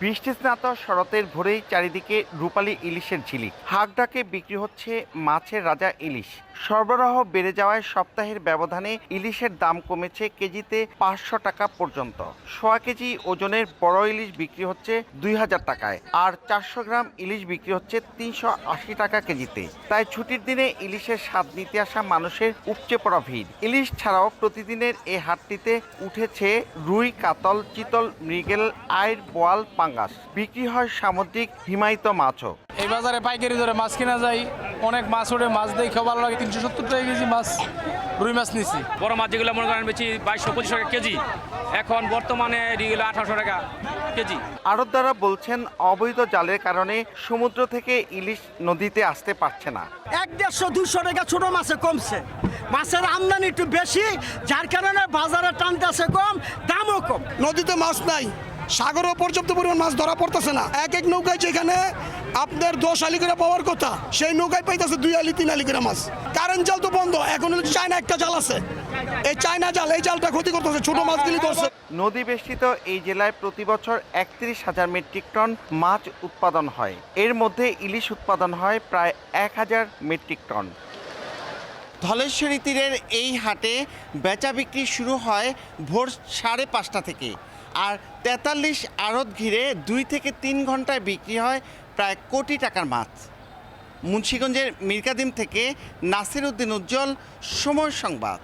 বৃষ্টি স্নাত শরতের ভোরেই চারিদিকে রূপালী ইলিশের ঝিলিক। হাঁক ডাকে বিক্রি হচ্ছে মাছের রাজা ইলিশ। সরবরাহ বেড়ে যাওয়ায় সপ্তাহের ব্যবধানে ইলিশের দাম কমেছে কেজিতে 500 টাকা পর্যন্ত। 1.5 কেজি ওজনের বড় ইলিশ বিক্রি হচ্ছে 2000 টাকায়, আর 400 গ্রাম ইলিশ বিক্রি হচ্ছে 380 টাকা কেজিতে। তাই ছুটির দিনে ইলিশের স্বাদ নিতে আসা মানুষের উপচে পড়া ভিড়। ইলিশ ছাড়াও প্রতিদিনের এই হাটটিতে উঠেছে রুই, কাতল, চিতল, মৃগেল, আইড়, বোয়াল, পাঙ্গাস। বিক্রি হয় সামুদ্রিক হিমায়িত মাছও। এই বাজারে পাইকারি দরে মাছ কিনা যায়, অনেক মাছ ওঠে, মাছ দেখে ভালো লাগে। 370 টাকা কেজি মাছ, রুই মাছ নিছি। বড় মাছ যেগুলো মনে করেন বেশি 2200-2500 টাকা কেজি, এখন বর্তমানে এগুলো 1800 টাকা কেজি। আড়তদাররা বলছেন অবৈধ জালের কারণে সমুদ্র থেকে ইলিশ নদীতে আসতে পারছে না। 150-200 টাকা ছোট মাছে কমছে। মাছের আমদানি একটু বেশি, যার কারণে বাজারে টানতেছে কম, দামও কম। নদীতে মাছ নাই, সাগরেও পর্যাপ্ত পরিমাণ মাছ ধরা পড়তেছে না। এক এক নৌকায় যেখানে আপনার 10 আলি করে পাওয়ার কথা, সেই নৌকায় পাইতেছে 2 আলি 3 আলি করে মাছ। কারেন্ট জাল তো বন্ধ, এখন চায়না একটা জাল আছে, এই চায়না জাল, এই জালটা ক্ষতি করতেছে, ছোট মাছগুলি ধরছে। নদী বেষ্টিত এই জেলায় প্রতি বছর 31,000 মেট্রিক টন মাছ উৎপাদন হয়। এর মধ্যে ইলিশ উৎপাদন হয় প্রায় 1000 মেট্রিক টন। ধলেশ্বরী তীরের এই হাটে বেচা বিক্রি শুরু হয় ভোর 5:30 থেকে, আর 43 আড়ত ঘিরে 2 থেকে 3 ঘন্টায় বিক্রি হয় প্রায় কোটি টাকার মাছ। মুন্সিগঞ্জের মিরকাদিম থেকে নাসির উদ্দিন উজ্জ্বল, সময় সংবাদ।